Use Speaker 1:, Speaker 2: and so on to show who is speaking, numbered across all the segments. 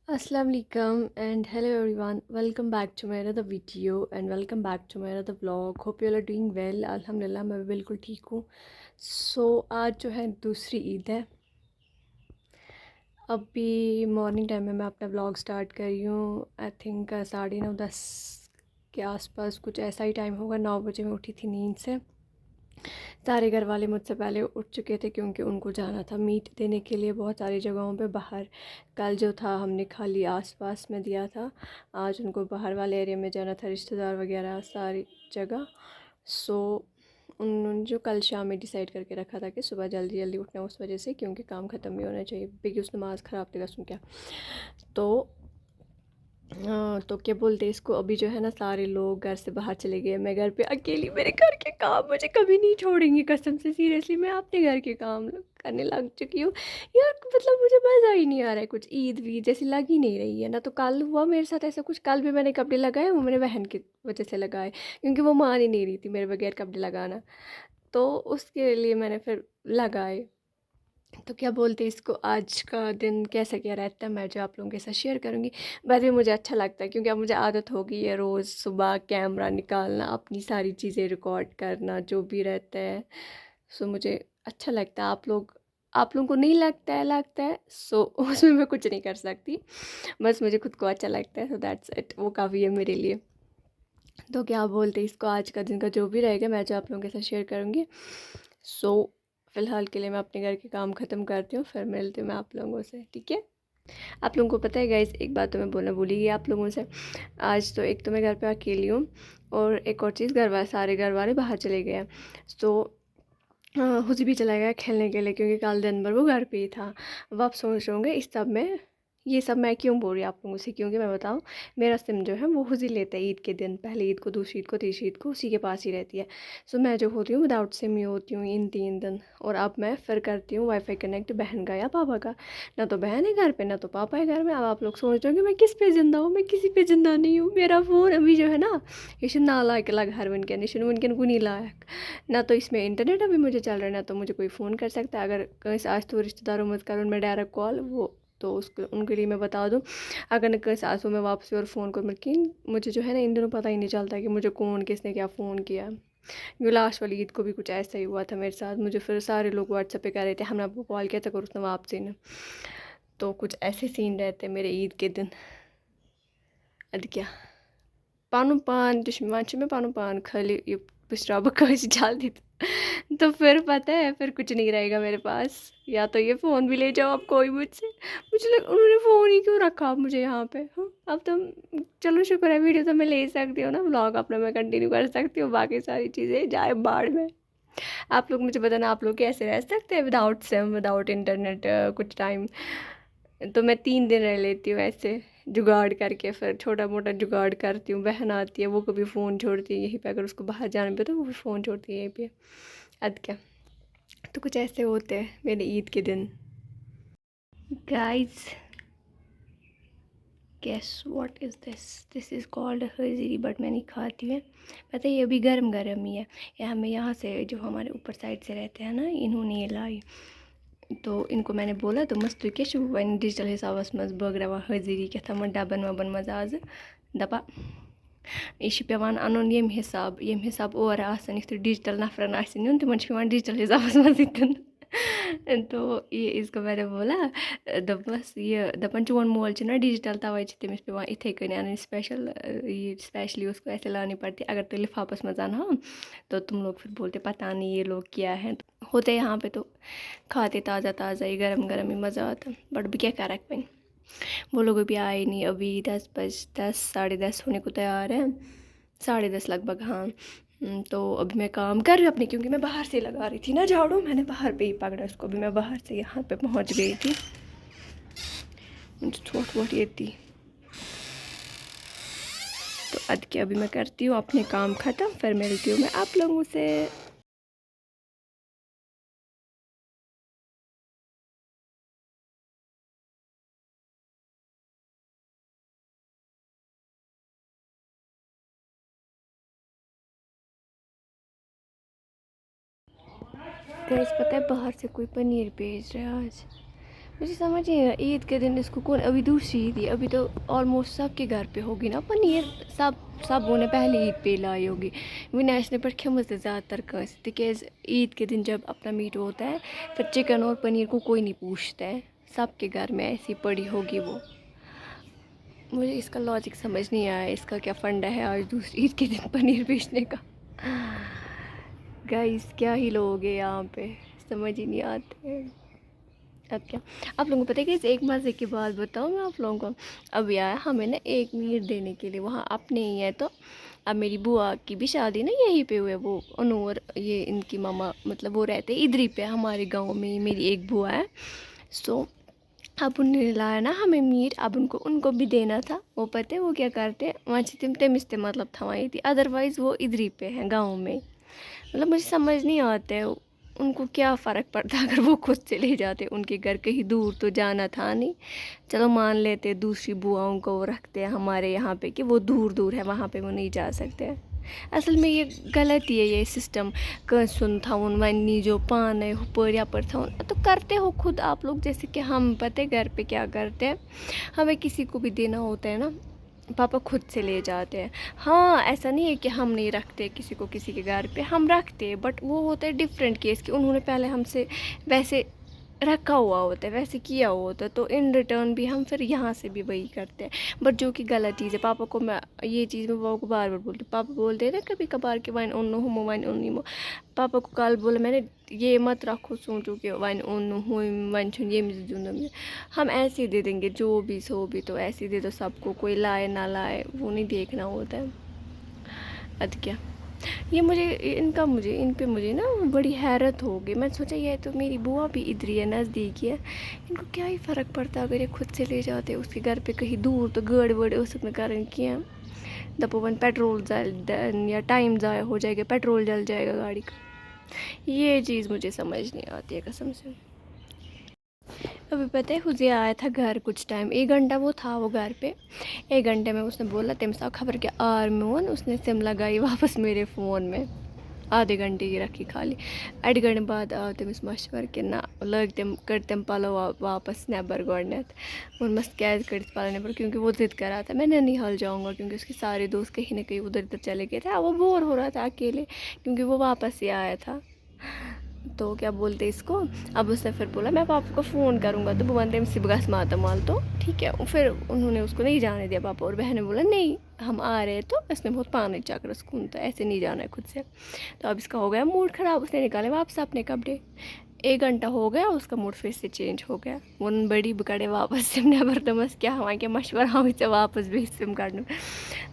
Speaker 1: Assalamu alaikum and hello everyone. Welcome back to my another video and welcome back to my another vlog. Hope you all are doing well. अल्हम्दुलिल्लाह मैं भी बिल्कुल ठीक हूँ. आज जो है दूसरी ईद है. अभी मॉर्निंग टाइम में मैं अपना व्लॉग स्टार्ट कर रही हूँ. आई थिंक 9:30 के आसपास कुछ ऐसा ही टाइम होगा. 9 बजे मैं उठी थी नींद से. सारे घर वाले मुझसे पहले उठ चुके थे क्योंकि उनको जाना था मीट देने के लिए बहुत सारी जगहों पे बाहर. कल जो था हमने खाली आसपास में दिया था. आज उनको बाहर वाले एरिया में जाना था, रिश्तेदार वगैरह सारी जगह. सो उन्होंने जो कल शाम में डिसाइड करके रखा था कि सुबह जल्दी जल्दी उठना, उस वजह से क्योंकि काम ख़त्म भी होना चाहिए. बिकॉज उस नमाज़ ख़राब थी कसम क्या. तो हाँ, तो क्या बोलते इसको, अभी जो है ना सारे लोग घर से बाहर चले गए. मैं घर पे अकेली. मेरे घर के काम मुझे कभी नहीं छोड़ेंगे कसम से. सीरियसली मैं अपने घर के काम करने लग चुकी हूँ यार. मतलब मुझे मज़ा ही नहीं आ रहा है. कुछ ईद वीद जैसी लग ही नहीं रही है ना. तो कल हुआ मेरे साथ ऐसा कुछ. कल भी मैंने कपड़े लगाए, वो मैंने बहन की वजह से लगाए क्योंकि वो मान ही नहीं रही थी मेरे बगैर कपड़े लगाना. तो उसके लिए मैंने फिर लगाए. तो क्या बोलते इसको, आज का दिन कैसा क्या रहता है मैं जो आप लोगों के साथ शेयर करूँगी. वैसे भी मुझे अच्छा लगता है क्योंकि अब मुझे आदत हो गई है रोज़ सुबह कैमरा निकालना, अपनी सारी चीज़ें रिकॉर्ड करना जो भी रहता है. सो मुझे अच्छा लगता है. आप लोगों को नहीं लगता है सो उसमें मैं कुछ नहीं कर सकती. बस मुझे खुद को अच्छा लगता है, सो दैट्स इट. वो काफ़ी है मेरे लिए. तो क्या बोलते इसको, आज का दिन का जो भी रहेगा मैं जो आप लोगों के साथ शेयर करूँगी. सो फ़िलहाल के लिए मैं अपने घर के काम ख़त्म करती हूँ, फिर मिलती हूँ मैं आप लोगों से, ठीक है. आप लोगों को पता है गाइस, एक बात तो मैं बोलना भूल ही गई आप लोगों से. आज तो एक तो मैं घर पे अकेली हूँ और एक और चीज़, सारे घर वाले बाहर चले गए हैं. तो हुजी भी चला गया खेलने के लिए क्योंकि कल दिन भर वो घर पे ही था. अब आप सोच रहे होंगे इस सब में, ये सब मैं क्यों बोल रही हूँ आप लोगों से. क्योंकि मैं बताऊँ, मेरा सिम जो है वो हुजी लेता है ईद के दिन. पहले ईद को, दूसरी ईद को, तीसरी ईद को उसी के पास ही रहती है. सो मैं जो होती हूँ विदाउट सिम ही होती हूँ इन 3 दिन. और अब मैं फिर करती हूँ वाईफाई कनेक्ट बहन का या पापा का. ना तो बहन है घर पे ना तो पापा है घर में. अब आप लोग सोच रहे होंगे मैं किस पे ज़िंदा हूँ. मैं किसी पे ज़िंदा नहीं हूँ. मेरा फ़ोन अभी जो है ना, ये ना लायक लग हर वनकन वनकन को नहीं लायक. ना तो इसमें इंटरनेट अभी मुझे चल रहा है, ना तो मुझे कोई फ़ोन कर सकता है. अगर कहीं आज तो रिश्तेदारों मत करो मैं डायरेक्ट कॉल, वो तो उसको उनके लिए मैं बता दूँ. अगर न कहीं सासू में वापसी और फ़ोन करूँ, लेकिन मुझे जो है ना इन दिनों पता ही नहीं चलता कि मुझे कौन किसने क्या फ़ोन किया. ये लास्ट वाली ईद को भी कुछ ऐसा ही हुआ था मेरे साथ. मुझे फिर सारे लोग व्हाट्सएप पे कह रहे थे हमने आपको कॉल किया था करो उसने वापसी ने. तो कुछ ऐसे सीन रहते मेरे ईद के दिन. अद क्या पानु पान दुश्मन में पानु पान खाली ये पिछड़ा बकवास डाल दी. तो फिर पता है फिर कुछ नहीं रहेगा मेरे पास. या तो ये फ़ोन भी ले जाओ आप कोई मुझसे. मुझे लग उन्होंने फ़ोन ही क्यों रखा आप मुझे यहाँ पे. हाँ अब तो चलो शुक्र है वीडियो तो मैं ले सकती हूँ ना, व्लॉग अपना मैं कंटिन्यू कर सकती हूँ. बाकी सारी चीज़ें जाए बाढ़ में. आप लोग मुझे बताना आप लोग कैसे रह सकते हैं विदाउट सिम विदाउट इंटरनेट कुछ टाइम. तो मैं 3 दिन रह लेती हूँ ऐसे जुगाड़ करके. फिर छोटा मोटा जुगाड़ करती हूँ. बहन आती है वो कभी फ़ोन छोड़ती है यहीं पे, अगर उसको बाहर जाना पे तो वो भी फ़ोन छोड़ती है यहीं पे. अद क्या. तो कुछ ऐसे होते हैं मेरे ईद के दिन. Guys guess what is this. This is called हजरी बट मैं नहीं खाती हूँ. पता है ये अभी गर्म गर्म ही है. ये हमें यहाँ से जो हमारे ऊपर साइड से रहते हैं ना, इन्होंने ये लाई. तो इनको मैंने बोला तो मस्त क्या शुभ डिजिटल हिसाब मज बगरवा हजरी क्या था डबन वबन मज आज दपा यह पेवान अन यम हिसाब और आसान यु डिजिटल नफरन नुन तिमन पेवान डिजिटल हिसाब मज तो ये इसको मैंने बोला दपस ये दपन चोन मोल ना डिजिटल तवे तमिस पेवान इथे कन अन स्पेशल. ये स्पेशली उसको ऐसे लानी पड़ती अगर तो लिफाफस मज अनहा तो तुम लोग फिर बोलते पता नहीं ये लोग क्या है. होते यहाँ पे तो खाते ताज़ा ताज़ा ही गरम गरम ही मज़ा आता. बट भी क्या कर पाए. वो लोग अभी आए नहीं. अभी 10 साढ़े 10 होने को तैयार है. 10:30 लगभग हाँ. तो अभी मैं काम कर रही हूँ अपनी क्योंकि मैं बाहर से लगा रही थी ना झाड़ू. मैंने बाहर पे ही पकड़ा इसको. अभी मैं बाहर से यहाँ पे पहुँच गई थी. थोट वोट ये थी तो अद के अभी मैं करती हूँ अपने काम ख़त्म, फिर मिलती हूँ मैं आप लोगों से. गैस पता है बाहर से कोई पनीर भेज रहा है आज. मुझे समझ नहीं आया ईद के दिन इसको कौन, अभी दूसरी ईद है, अभी तो ऑलमोस्ट सबके घर पे होगी ना पनीर, सबों ने पहले ईद पे लाई होगी। विनाश ने पर खेमस ज़्यादातर कंस तिकेज ईद के दिन जब अपना मीट होता है फिर चिकन और पनीर को कोई नहीं पूछता है, सबके घर में ऐसी पड़ी होगी वो। मुझे इसका लॉजिक समझ नहीं आया, इसका क्या फंडा है आज दूसरी ईद के दिन पनीर बेचने का। गाइस क्या ही लोग हैं यहाँ पे, समझ ही नहीं आते। अब क्या आप लोगों को पता है कि एक मज़े की बात बताऊँ मैं आप लोगों को, अभी आया हमें ना एक मीट देने के लिए, वहाँ अपने ही है। तो अब मेरी बुआ की भी शादी ना यहीं पे हुई है, वो अनूर ये इनकी मामा मतलब वो रहते इधर ही पे हमारे गांव में ही, मेरी एक बुआ है। सो अब उन्होंने लाया ना हमें मीट, अब उनको भी देना था। वो पता है वो क्या करते वहाँ से मतलब था वहीं थी, अदरवाइज़ वो इधर ही पे है गाँव में। मतलब मुझे समझ नहीं आता है उनको क्या फ़र्क पड़ता अगर वो खुद से ले जाते उनके घर, कहीं दूर तो जाना था नहीं। चलो मान लेते दूसरी बुआओं को वो रखते हैं हमारे यहाँ पे कि वो दूर दूर है वहाँ पे वो नहीं जा सकते। असल में ये गलत ही है ये सिस्टम। सुन था वन जो पान है ऊपर या पर था तो करते हो खुद आप लोग, जैसे कि हम पते घर पे क्या करते हैं, हमें किसी को भी देना होता है ना पापा खुद से ले जाते हैं। हाँ ऐसा नहीं है कि हम नहीं रखते किसी को किसी के घर पे, हम रखते हैं, बट वो होता है डिफरेंट केस कि उन्होंने पहले हमसे वैसे रखा हुआ होता है, वैसे किया हुआ होता है, तो इन रिटर्न भी हम फिर यहाँ से भी वही करते हैं। बट जो कि गलत चीज़ है। पापा को मैं ये चीज़ मैं पापा को बार बार बोलती हूँ, पापा बोलते हैं ना कभी कभार कि वाइन उन्नो हुमो वाइन उन्नीमो। पापा को कल बोला मैंने ये मत रखो सोचो कि वाइन उन्नो हुम वाइन छुन ये मुझे हम ऐसे ही दे देंगे जो भी सो भी, तो ऐसे ही दे दो सबको, कोई लाए ना लाए वो नहीं देखना होता है। अब क्या ये मुझे इन पे मुझे ना बड़ी हैरत हो गई। मैं सोचा ये तो मेरी बुआ भी इधर ही है, नज़दीक है, इनको क्या ही फ़र्क पड़ता अगर ये खुद से ले जाते उसके घर पे कहीं दूर, तो गड़ वड़ उस में कारण किया दपो वन पेट्रोल या टाइम ज़ाया हो जाएगा, पेट्रोल जल जाएगा गाड़ी का। ये चीज़ मुझे समझ नहीं आती है कसम से। अभी पता है हुजे आया था घर कुछ टाइम, 1 घंटा वो था वो घर पे। 1 घंटे में उसने बोला तमसा खबर के आर में उसने सिम लगाई वापस मेरे फ़ोन में, आधे घंटे की रखी खाली। 1 घंटे बाद आओ तमिस मशवर के ना लग तम कर तम पालो वापस नेबर गोडनेत और मस्त कैद कर पाला नेबर, क्योंकि वो ज़िद कर रहा था मैं नैनीहाल जाऊँगा, क्योंकि उसके सारे दोस्त कहीं ना कहीं उधर उधर चले गए थे। वो बोर हो रहा था अकेले क्योंकि वो वापस ही आया था। तो क्या बोलते इसको, अब उसने फिर बोला मैं पापा को फ़ोन करूँगा, तो बुमंदे में सिबगास माता माल तो ठीक है। फिर उन्होंने उसको नहीं जाने दिया, पापा और बहन ने बोला नहीं हम आ रहे हैं, तो इसने बहुत पानी चाकर सुकून था, ऐसे नहीं जाना है खुद से। तो अब इसका हो गया मूड ख़राब, उसने निकाले वापस अपने कपड़े। 1 घंटा हो गया उसका मूड फिर से चेंज हो गया, वो बड़ी बकड़े वापस सिम नेबर तमस क्या हवा के मशवर हाँ से वापस भी सिम काटना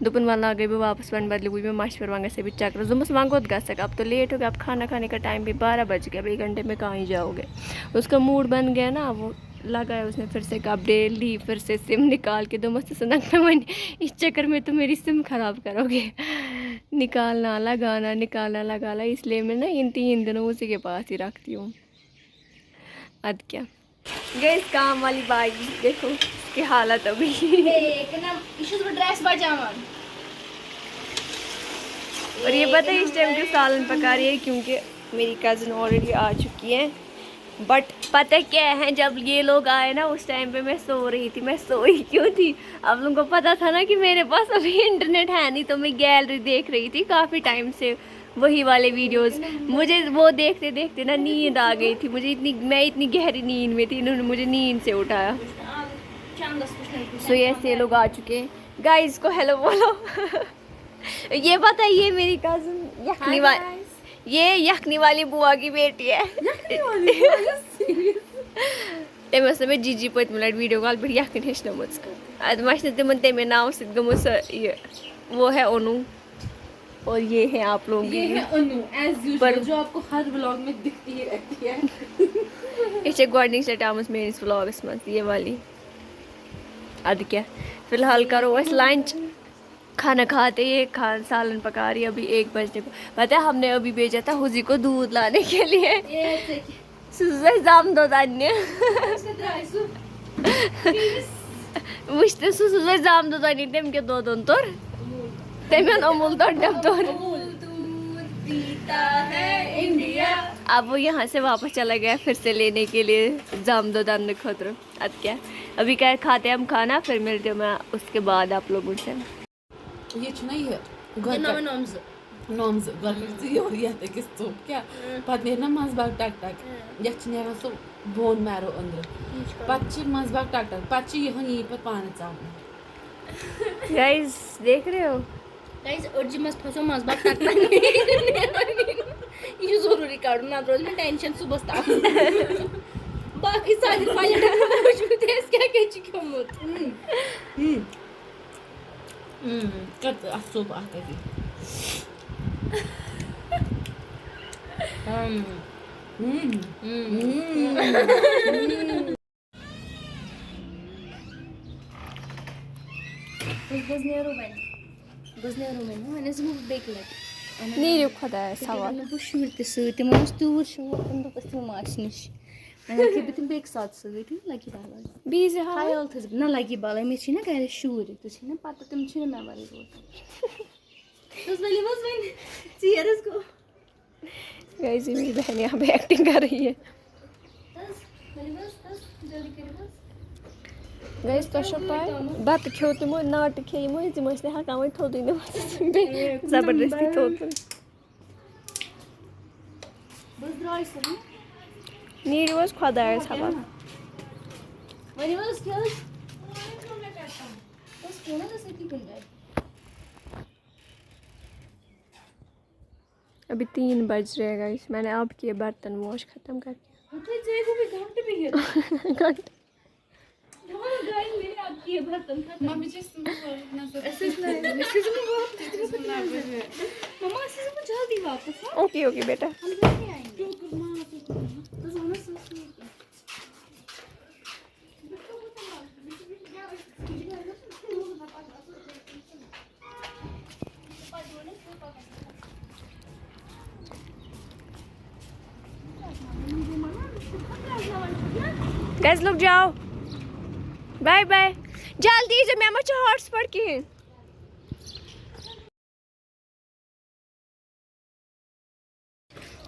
Speaker 1: दुपन वाला गई भी वापस वन बदली हुई मैं मशवर वांगे से भी चक्र जुमस वांगोत गा सक। अब तो लेट हो गया, अब खाना खाने का टाइम भी 12 बज गया, अब 1 घंटे में कहाँ ही जाओगे। उसका मूड बन गया ना, वो लगाया उसने फिर से कपड़े ली, फिर से सिम निकाल के दो मस्त सुनक में मैंने इस चक्कर में तो मेरी सिम ख़राब करोगे। निकालना लगाना, इसलिए मैं ना इन 3 दिनों उसी के पास ही रखती हूँ। अब क्या गए इस काम वाली बाई देखो इसकी हालत अभी और ये पता है इस टाइम जो सालन पका रही है क्योंकि मेरी कज़न ऑलरेडी आ चुकी है। बट पता क्या है जब ये लोग आए ना उस टाइम पे मैं सो रही थी। मैं सोई क्यों थी, आप लोगों को पता था ना कि मेरे पास अभी इंटरनेट है नहीं, तो मैं गैलरी देख रही थी काफ़ी टाइम से वही वाले वीडियोस। मुझे वो देखते देखते ना नींद आ गई थी, मैं इतनी गहरी नींद में थी, इन्होंने मुझे नींद से उठाया। सो ये लोग आ चुके हैं, गाइस को हेलो बोलो। ये पता है ये मेरी कज़न यखनी वाली बुआ की बेटी है। तमें जीजी पत मिनट वीडियो कॉल पे यखन हेचनमुत अद तिमन तमे नाव सत गमुस ये वो है अनु और ये है आप लोग पर
Speaker 2: जो आपको हर व्लॉग में दिखती ही रहती है।
Speaker 1: इसे गॉर्डनिंग से टामस में इस व्लॉग्स में ये वाली अद क्या फिलहाल करो बस लंच, खाना खाते ये सालन पका रही अभी 1 बजने को। पता है हमने अभी भेजा था हुजी को दूध लाने के लिए जाम दो दान्य वुश्ते सुसुज़ जाम दो दान्य तेम के दो दोन तोर तेमें अमूल तो डब तोर
Speaker 2: पीता है इंडिया
Speaker 1: अब वो यहाँ से वापस चला गया फिर से लेने के लिए जाम दो दान खतर। अब क्या अभी क्या खाते हैं हम खाना, फिर मिलते हैं मैं उसके बाद आप लोगों से।
Speaker 2: ये छुना ये
Speaker 3: नॉम्स
Speaker 2: नॉम्स गलत ये किस तो क्या पत ने ना मज बाग टक टक ये छने सो बोन मैरो अंदर पत मज बाग टक टक पत ये पत पानी चावना।
Speaker 1: गाइस देख रहे हो
Speaker 3: गाइस अर्जी मस फसो मस बाग टक ये जरूरी काढून ना रोज में टेंशन सुबह स्टार्ट बाकी सारी फाइल कुछ भी तेज क्या क्यों मत
Speaker 2: कत असो बात है
Speaker 3: मैंने इसमें बेकलट
Speaker 1: नीर खुदा सवाल
Speaker 3: बह शुर तमन तूर शूर तम दोपस तम मास नश मैंने बह बेक साथ सती लगी बाला
Speaker 1: बीज
Speaker 3: ख्याल थस ना लगी बाला मे ना गर शूर तो ना पता तम मे वारे रोज को
Speaker 1: गाइस मेरी बहन यहाँ पे एक्टिंग कर रही है। गाइस तो पाए बत खो तुमो नाट खेमो तुम हकान वो थोद जबरदस्ती थोद नीर खुदायस हवाल अभी 3 बज रहे हैं गाइस। मैंने अब किए बर्तन वॉश खत्म करके घंटे
Speaker 2: मम्मी जी
Speaker 3: जल्दी वापस
Speaker 1: ओके ओके बेटा। गाइस लोग जाओ बाय बाय जल्दी से मैं मचा हॉटस्पॉट की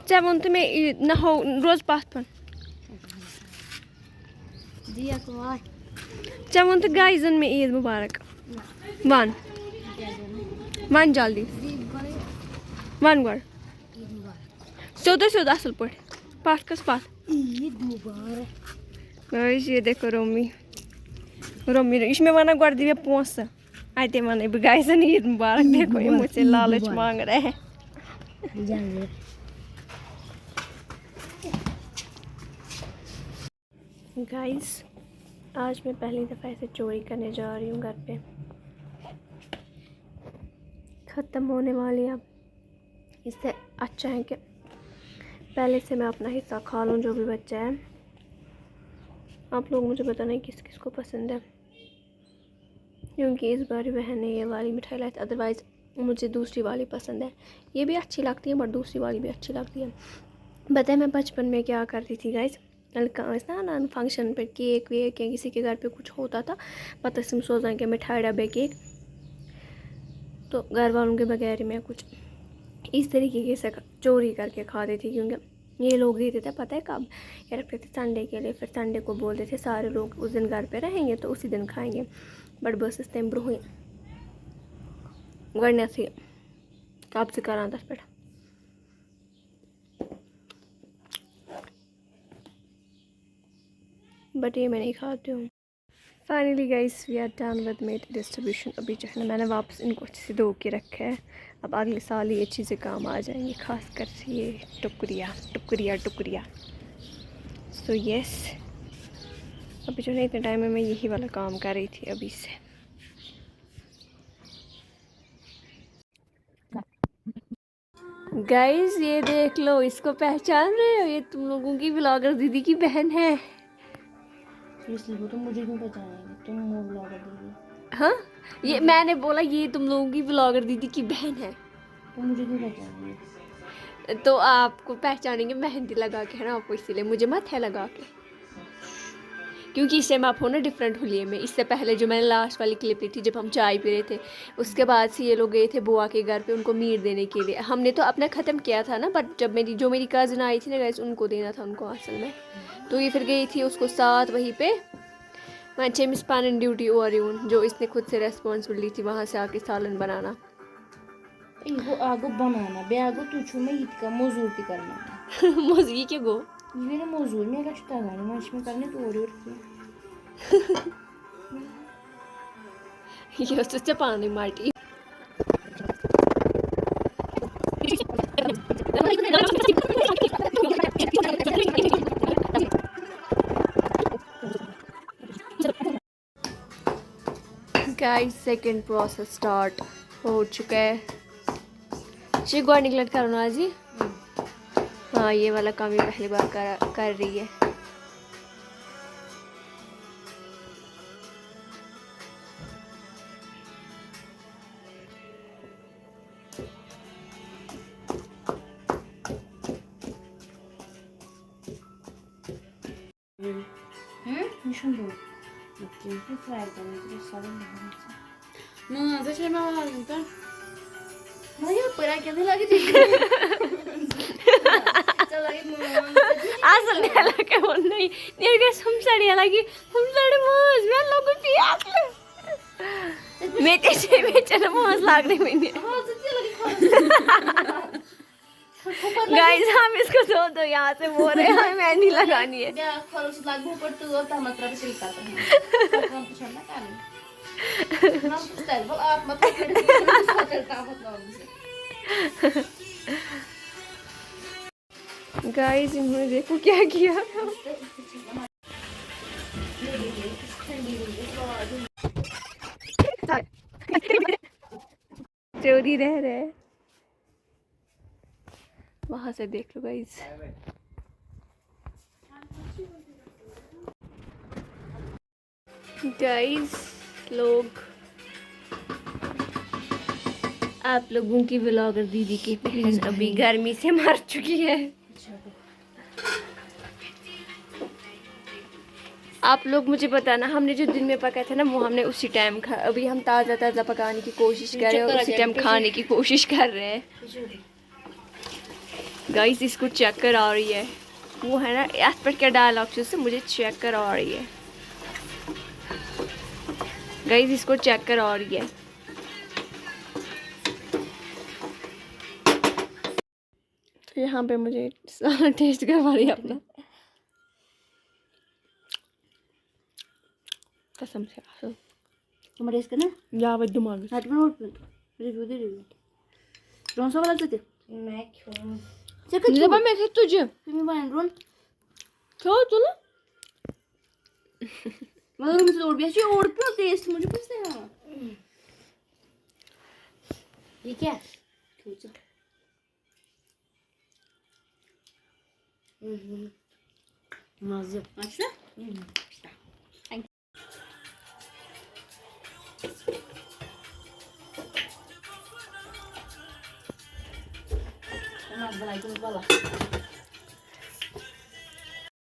Speaker 1: जब उन तुम्हें न हो रोज पास पर
Speaker 3: दिया को आ
Speaker 1: जब उन तो गाइजन में ईद मुबारक वन जल्दी वन गो सोदा असल पे पास कस पास
Speaker 3: ईद मुबारक
Speaker 1: गाइस ये देखो रोमी इसमें वना गोड़ दिवे पोस आते मने गाइजन ईद मुबारक। देखो ये मुझसे लालच मांग रहे हैं। गाइस आज मैं पहली दफ़ा ऐसे चोरी करने जा रही हूँ घर पे। ख़त्म होने वाली अब। इससे अच्छा है कि पहले से मैं अपना हिस्सा खा लूँ जो भी बच्चा है। आप लोग मुझे बताना किस किस को पसंद है, क्योंकि इस बार बहन ने ये वाली मिठाई लाई थी। अदरवाइज़ मुझे दूसरी वाली पसंद है। ये भी अच्छी लगती है बट दूसरी वाली भी अच्छी लगती है। बताए मैं बचपन में क्या करती थी गाइस, ना फंक्शन पे केक वेक या किसी के घर पे कुछ होता था, पता से सोचा कि मिठाई डब्बे केक, तो घर वालों के बगैर मैं कुछ इस तरीके से चोरी करके खाती थी। क्योंकि ये लोग देते थे पता है कब, ये रखते थे संडे के लिए। फिर संडे को बोलते थे सारे लोग उस दिन घर पे रहेंगे तो उसी दिन खाएंगे। बट बस इस टाइम ब्रोह गणसी कब से करा दस पे। बट ये मैं नहीं खाती हूँ। Finally guys we are done with meat distribution. अभी जो है ना मैंने वापस इनको अच्छे से धो के रखा है। अब अगले साल ये चीज़ें काम आ जाएंगी, खासकर ये टुकरिया। सो यस अभी जो है इतने टाइम में मैं यही वाला काम कर रही थी अभी से। गाइस ये देख लो, इसको पहचान रहे हो? ये तुम लोगों की ब्लॉगर दीदी की बहन है।
Speaker 3: इसलिए तुम मुझे क्यों पहचानेंगे, तुम ब्लॉगर दीदी।
Speaker 1: हाँ ये मैंने बोला ये तुम लोगों की ब्लॉगर दीदी की बहन है।
Speaker 3: तुम मुझे क्यों पहचानेंगे?
Speaker 1: तो आपको पहचानेंगे मेहंदी लगा के, है ना आपको, इसीलिए मुझे मत है लगा के। क्योंकि इस टाइम आप हो ना डिफरेंट होलिये में। इससे पहले जो मैंने लास्ट वाली क्लिप ली थी जब हम चाय पी रहे थे, उसके बाद से ये लोग गए थे बुआ के घर पे उनको मीट देने के लिए। हमने तो अपना ख़त्म किया था ना, बट जब मेरी कज़न आई थी ना गाइस, उनको देना था उनको असल में। तो ये फिर गई थी उसको साथ वहीं पे। मैं मिस पान ड्यूटी और जो इसने खुद से रेस्पॉन्सिबिलिटी ली थी वहाँ से आके सालन बनाना।
Speaker 3: इनको आगो बनाना बे आगो तुझो में इत का मजूर ती करना
Speaker 1: मोजी के गो
Speaker 3: ये ना मजूर में लगता है ना मच में करने तो और
Speaker 1: ये तो पानी माटी। गाइस सेकंड प्रोसेस स्टार्ट हो चुका है। जी गॉर्निक लटका रहा जी। हाँ ये वाला काम ये पहली बार कर रही है।
Speaker 3: निशुंदो ओके फ्राई करने के सालन
Speaker 2: Mă, ce mai mult, da?
Speaker 3: ना ये परा क्या नहीं लगी थी चल लगी
Speaker 1: असल में लगे वो नहीं नियर के हम साड़ी लगी हम साड़ी मौज में लोगों की आंख मैं तेरे में चलो मौज लाग रही मैंने।
Speaker 3: हां सच्ची लगी
Speaker 1: गाइस हम इसको दो यहाँ से बोल रहे हैं हमें मेहंदी लगानी है।
Speaker 3: क्या खरोच लागू पर तो और टमाटर भी छिलका है हम तो छोड़ना क्या नहीं हम स्टाइल बोल आप मत चलता मतलब
Speaker 1: गाइस इन्होंने देखो क्या किया। चोरी रह रहे वहां से देख लो गाइस। गाइस लोग आप लोगों की व्लॉगर दीदी की बहन अभी गर्मी से मर चुकी है। आप लोग मुझे बताना हमने जो दिन में पकाया था ना वो हमने उसी टाइम खा। अभी हम ताज़ा ताज़ा पकाने की कोशिश कर रहे हैं और उसी टाइम खाने की कोशिश कर रहे हैं। गाइस इसको चेक कर आ रही है वो है ना एस पर क्या डायलॉग से मुझे चेक कर आ रही है। गाइस इसको चेक कर आ रही है। तो यहाँ पे मुझे सारा टेस्ट करवा रही है अपना कसम से।
Speaker 3: तुम्हारे इसका ना
Speaker 1: या वो दिमाग
Speaker 3: हाथ में और रिव्यू दे रिव्यू कौन सा वाला चाहिए मैं क्यों चेक
Speaker 1: जब मैं थे तुझे
Speaker 3: तुम्हें बना ड्रोन
Speaker 1: क्या तो ना
Speaker 3: मतलब मुझे और भी अच्छी और क्यों टेस्ट मुझे पूछते हैं ये क्या सोचो मज़े अच्छा thank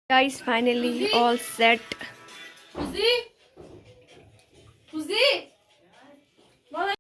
Speaker 1: guys finally all set.